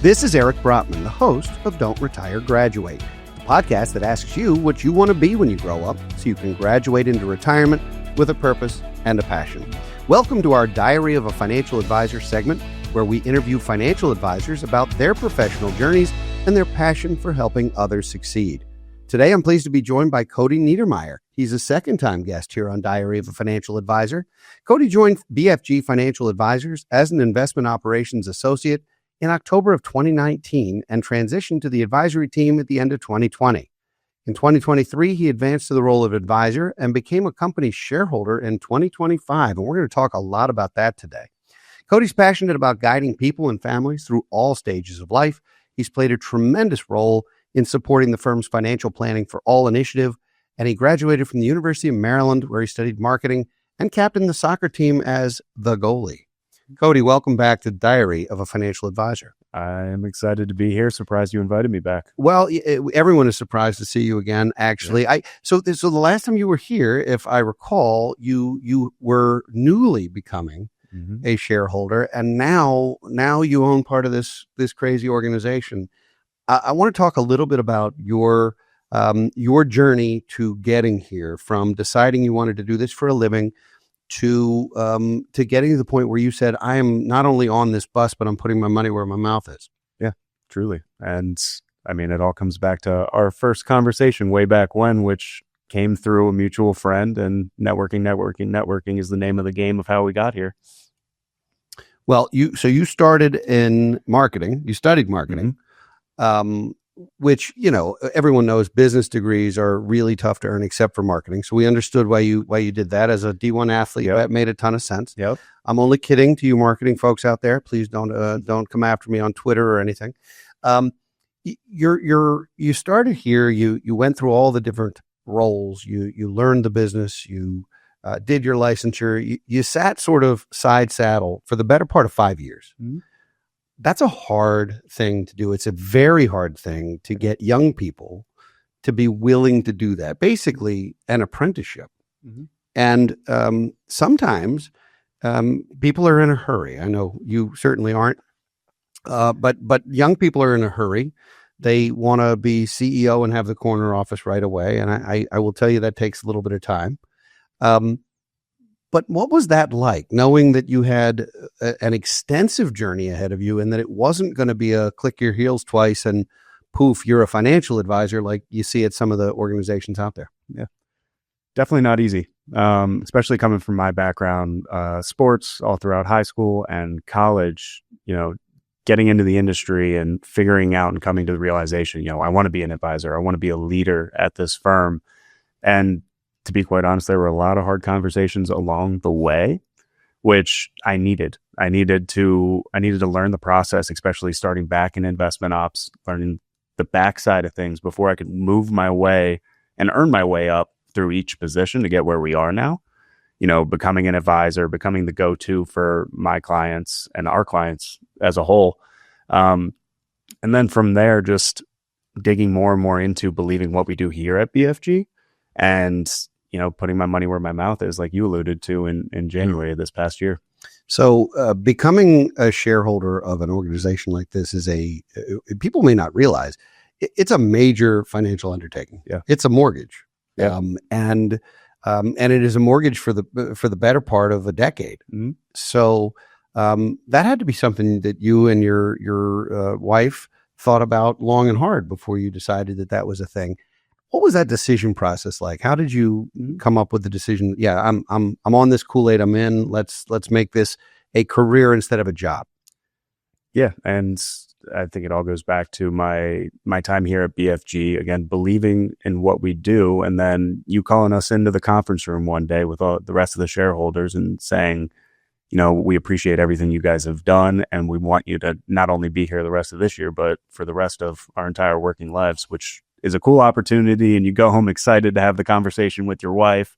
This is Eric Brotman, the host of Don't Retire, Graduate, the podcast that asks you what you want to be when you grow up so you can graduate into retirement with a purpose and a passion. Welcome to our Diary of a Financial Advisor segment, where we interview financial advisors about their professional journeys and their passion for helping others succeed. Today, I'm pleased to be joined by Cody Niedermeier. He's a second-time guest here on Diary of a Financial Advisor. Cody joined BFG Financial Advisors as an investment operations associate in October of 2019 and transitioned to the advisory team at the end of 2020. In 2023, he advanced to the role of advisor and became a company shareholder in 2025, and we're going to talk a lot about that today. Cody's passionate about guiding people and families through all stages of life. He's played a tremendous role in supporting the firm's financial planning for all initiative, and he graduated from the University of Maryland, where he studied marketing and captained the soccer team as the goalie. Cody, welcome back to Diary of a Financial Advisor. I am excited to be here. Surprised you invited me back. Well, everyone is surprised to see you again, actually. Yeah. So the last time you were here, if I recall, you were newly becoming a shareholder, and now you own part of this crazy organization. I want to talk a little bit about your journey to getting here, from deciding you wanted to do this for a living to getting to the point where you said, I am not only on this bus, but I'm putting my money where my mouth is. Yeah, truly. And I mean, it all comes back to our first conversation way back when, which came through a mutual friend, and networking is the name of the game of how we got here. Well, you started in marketing. You studied marketing, which, everyone knows business degrees are really tough to earn except for marketing. So we understood why you did that as a D1 athlete. Yep. That made a ton of sense. Yep. I'm only kidding to you marketing folks out there. Please don't come after me on Twitter or anything. You started here. You went through all the different roles. You learned the business. You did your licensure. You sat sort of side saddle for the better part of 5 years. Mm-hmm. That's a hard thing to do. It's a very hard thing to get young people to be willing to do that. Basically, an apprenticeship. Mm-hmm. And sometimes people are in a hurry. I know you certainly aren't, but young people are in a hurry. They want to be CEO and have the corner office right away. And I will tell you that takes a little bit of time. But what was that like, knowing that you had an extensive journey ahead of you and that it wasn't going to be a click your heels twice and poof, you're a financial advisor like you see at some of the organizations out there? Yeah, definitely not easy, especially coming from my background, sports all throughout high school and college, getting into the industry and figuring out and coming to the realization, I want to be an advisor. I want to be a leader at this firm. And to be quite honest, there were a lot of hard conversations along the way, which I needed. I needed to learn the process, especially starting back in investment ops, learning the backside of things before I could move my way and earn my way up through each position to get where we are now. Becoming an advisor, becoming the go-to for my clients and our clients as a whole. And then from there, just digging more and more into believing what we do here at BFG and putting my money where my mouth is, like you alluded to in January of this past year. So becoming a shareholder of an organization like this is people may not realize, it's a major financial undertaking. Yeah. It's a mortgage. Yeah. And it is a mortgage for the better part of a decade. Mm-hmm. So that had to be something that you and your wife thought about long and hard before you decided that was a thing. What was that decision process like? How did you come up with the decision? Yeah, I'm on this Kool-Aid. I'm in. Let's make this a career instead of a job. Yeah, and I think it all goes back to my time here at BFG, again, believing in what we do, and then you calling us into the conference room one day with all the rest of the shareholders and saying, we appreciate everything you guys have done, and we want you to not only be here the rest of this year, but for the rest of our entire working lives, which is a cool opportunity. And you go home excited to have the conversation with your wife.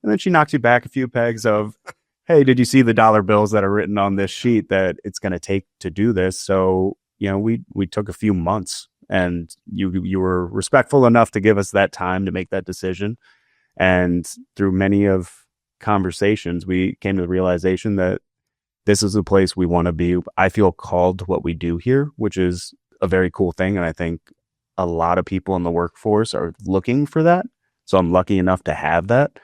And then she knocks you back a few pegs of, hey, did you see the dollar bills that are written on this sheet that it's going to take to do this? So, we took a few months, and you were respectful enough to give us that time to make that decision. And through many of conversations, we came to the realization that this is the place we want to be. I feel called to what we do here, which is a very cool thing. And I think a lot of people in the workforce are looking for that. So I'm lucky enough to have that.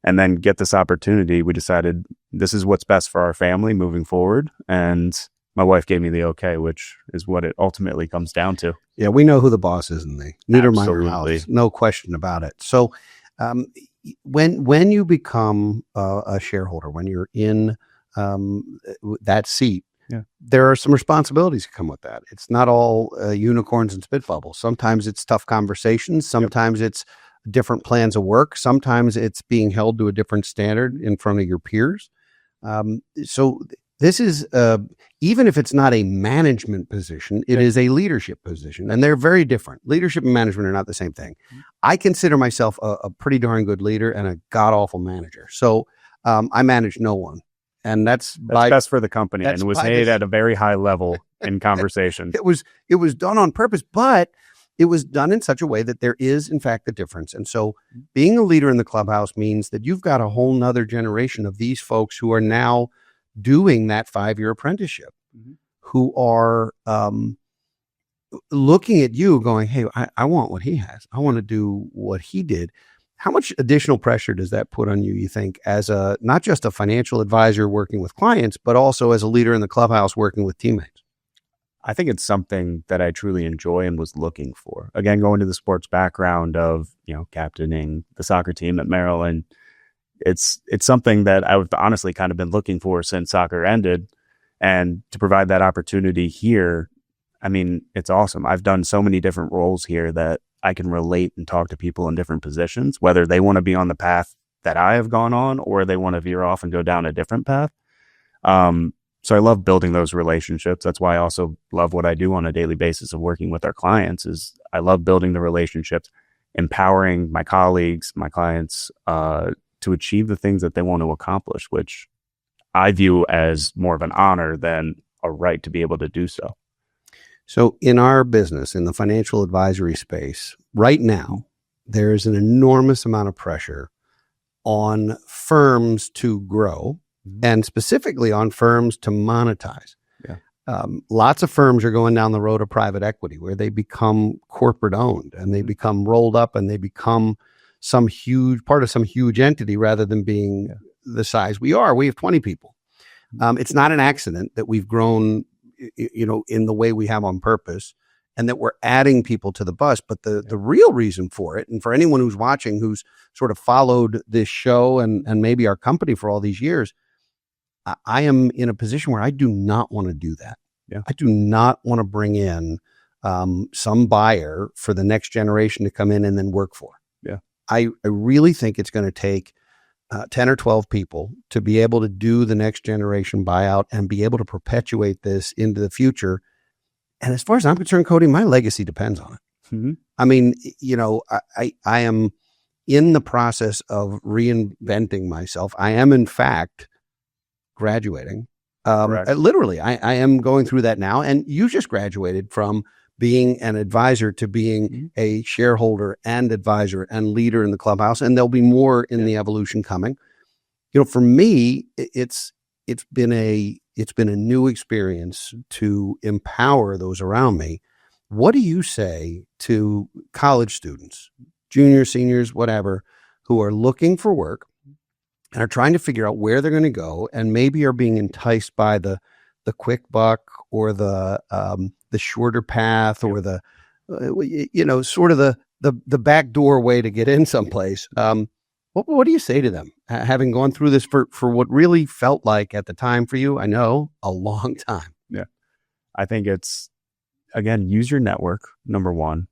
And then get this opportunity. We decided this is what's best for our family moving forward. And my wife gave me the okay, which is what it ultimately comes down to. Yeah, we know who the boss is in the Niedermeier Absolutely. house. No question about it. So when you become a shareholder, when you're in that seat, there are some responsibilities that come with that. It's not all unicorns and spit bubbles. Sometimes it's tough conversations. Sometimes it's different plans of work. Sometimes it's being held to a different standard in front of your peers. So this is, even if it's not a management position, it is a leadership position, and they're very different. Leadership and management are not the same thing. I consider myself a pretty darn good leader and a god-awful manager. So I manage no one. And that's best for the company, and it was made at a very high level in conversation. It was done on purpose, but it was done in such a way that there is, in fact, a difference. And so being a leader in the clubhouse means that you've got a whole nother generation of these folks who are now doing that 5-year apprenticeship, who are looking at you going, hey, I want what he has. I want to do what he did. How much additional pressure does that put on you, you think, as not just a financial advisor working with clients, but also as a leader in the clubhouse working with teammates? I think it's something that I truly enjoy and was looking for. Again, going to the sports background of, captaining the soccer team at Maryland, it's something that I've honestly kind of been looking for since soccer ended. And to provide that opportunity here, I mean, it's awesome. I've done so many different roles here that I can relate and talk to people in different positions, whether they want to be on the path that I have gone on or they want to veer off and go down a different path. So I love building those relationships. That's why I also love what I do on a daily basis of working with our clients. Is I love building the relationships, empowering my colleagues, my clients, to achieve the things that they want to accomplish, which I view as more of an honor than a right to be able to do so. So in our business, in the financial advisory space, right now, there is an enormous amount of pressure on firms to grow and specifically on firms to monetize. Lots of firms are going down the road of private equity where they become corporate owned and they become rolled up and they become some huge part of some huge entity rather than being the size we are. We have 20 people. It's not an accident that we've grown in the way we have on purpose and that we're adding people to the bus. But the real reason for it, and for anyone who's watching, who's sort of followed this show and maybe our company for all these years, I am in a position where I do not want to do that. I do not want to bring in some buyer for the next generation to come in and then work for. I really think it's going to take 10 or 12 people to be able to do the next generation buyout and be able to perpetuate this into the future. And as far as I'm concerned, Cody, my legacy depends on it. I mean, I am in the process of reinventing myself. I am, in fact, graduating. Literally, I am going through that now. And you just graduated from being an advisor to being a shareholder and advisor and leader in the clubhouse. And there'll be more in the evolution coming. For me, it's been a new experience to empower those around me. What do you say to college students, juniors, seniors, whatever, who are looking for work and are trying to figure out where they're going to go and maybe are being enticed by the quick buck or the shorter path or the sort of the backdoor way to get in someplace? What do you say to them, having gone through this for what really felt like at the time for you? I know, a long time. I think it's, again, use your network. Number one,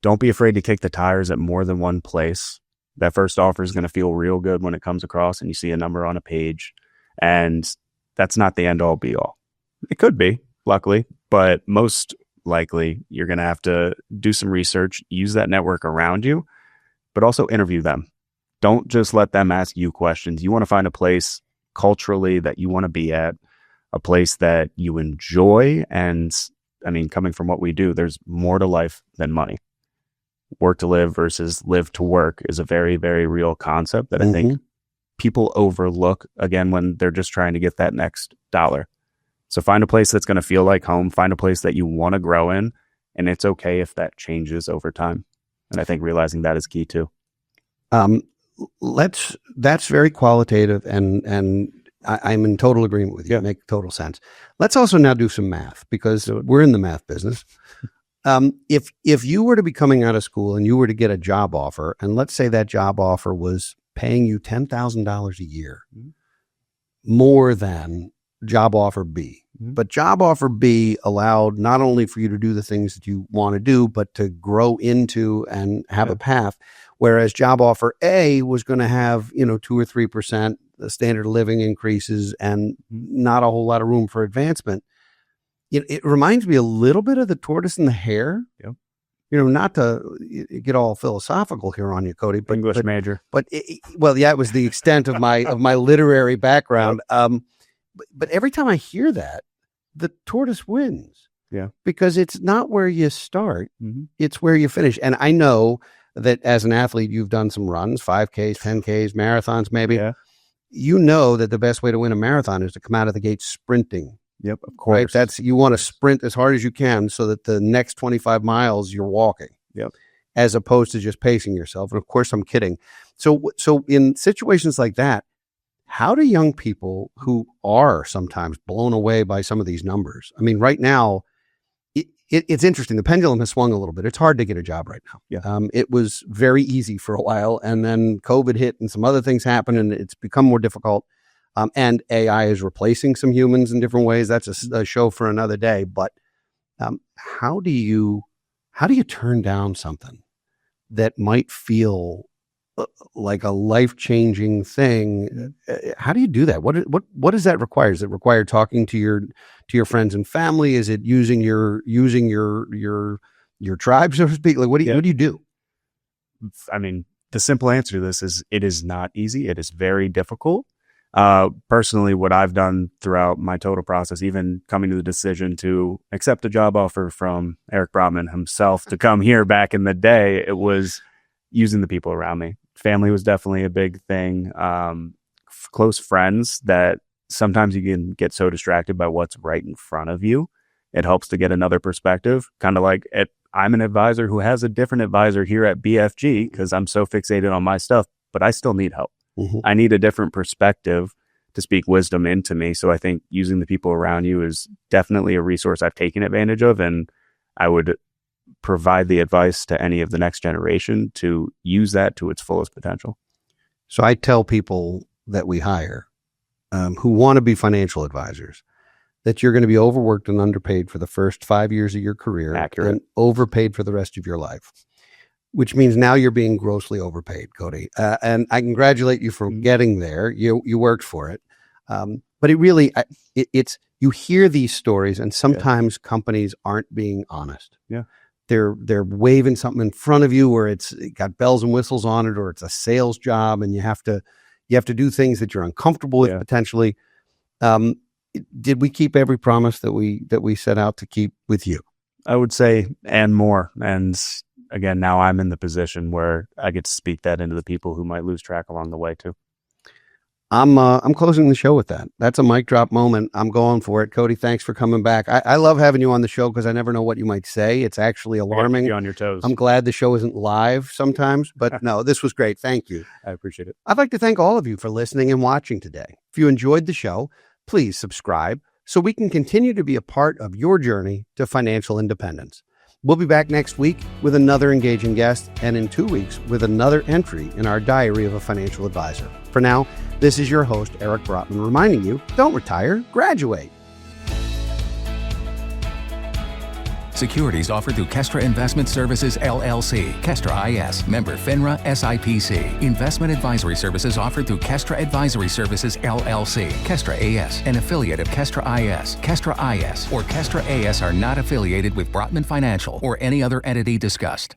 don't be afraid to kick the tires at more than one place. That first offer is going to feel real good when it comes across and you see a number on a page, and that's not the end all be all. It could be, luckily, but most likely you're going to have to do some research, use that network around you, but also interview them. Don't just let them ask you questions. You want to find a place culturally that you want to be at, a place that you enjoy. And I mean, coming from what we do, there's more to life than money. Work to live versus live to work is a very, very real concept that I think people overlook, again, when they're just trying to get that next dollar. So find a place that's going to feel like home, find a place that you want to grow in, and it's okay if that changes over time. And I think realizing that is key too. That's very qualitative, and I'm in total agreement with you. It makes total sense. Let's also now do some math, because we're in the math business. If you were to be coming out of school and you were to get a job offer, and let's say that job offer was paying you $10,000 a year, more than job offer B. But job offer B allowed not only for you to do the things that you want to do, but to grow into and have a path. Whereas job offer A was going to have, 2 or 3% the standard of living increases and not a whole lot of room for advancement. It reminds me a little bit of the tortoise and the hare. Yep. Not to get all philosophical here on you, Cody, but English major. But it was the extent of my literary background. But every time I hear that, the tortoise wins. Yeah. Because it's not where you start, it's where you finish. And I know that as an athlete, you've done some runs, 5Ks, 10Ks, marathons, maybe. Yeah. You know that the best way to win a marathon is to come out of the gate sprinting. Yep, of course. Right? You want to sprint as hard as you can so that the next 25 miles you're walking. Yep. As opposed to just pacing yourself. And of course, I'm kidding. So in situations like that, how do young people who are sometimes blown away by some of these numbers? I mean, right now, it's interesting. The pendulum has swung a little bit. It's hard to get a job right now. Yeah. It was very easy for a while, and then COVID hit and some other things happened, and it's become more difficult. And AI is replacing some humans in different ways. That's a show for another day. But how do you turn down something that might feel like a life-changing thing? How do you do that? What does that require? Does it require talking to your friends and family? Is it using your tribe, so to speak? Like, what do you do? I mean, the simple answer to this is it is not easy. It is very difficult. Personally, what I've done throughout my total process, even coming to the decision to accept a job offer from Eric Brotman himself to come here back in the day, it was using the people around me. Family was definitely a big thing. Close friends that sometimes you can get so distracted by what's right in front of you. It helps to get another perspective. Kind of like I'm an advisor who has a different advisor here at BFG because I'm so fixated on my stuff, but I still need help. I need a different perspective to speak wisdom into me. So I think using the people around you is definitely a resource I've taken advantage of. And I would provide the advice to any of the next generation to use that to its fullest potential. So I tell people that we hire who want to be financial advisors that you're going to be overworked and underpaid for the first 5 years of your career. Accurate. And overpaid for the rest of your life, which means now you're being grossly overpaid, Cody. And I congratulate you for getting there. You worked for it. But it really, it's you hear these stories, and sometimes companies aren't being honest. Yeah. They're waving something in front of you where it got bells and whistles on it, or it's a sales job and you have to do things that you're uncomfortable with potentially. Did we keep every promise that we set out to keep with you? I would say, and more. And again, now I'm in the position where I get to speak that into the people who might lose track along the way too. I'm closing the show with that. That's a mic drop moment. I'm going for it. Cody, thanks for coming back. I love having you on the show because I never know what you might say. It's actually alarming. You're on your toes. I'm glad the show isn't live sometimes, but no, this was great. Thank you. I appreciate it. I'd like to thank all of you for listening and watching today. If you enjoyed the show, please subscribe so we can continue to be a part of your journey to financial independence. We'll be back next week with another engaging guest, and in 2 weeks with another entry in our Diary of a Financial Advisor. For now, this is your host, Eric Brotman, reminding you, don't retire, graduate. Securities offered through Kestra Investment Services, LLC. Kestra IS. Member FINRA SIPC. Investment advisory services offered through Kestra Advisory Services, LLC. Kestra AS. An affiliate of Kestra IS. Kestra IS or Kestra AS are not affiliated with Brotman Financial or any other entity discussed.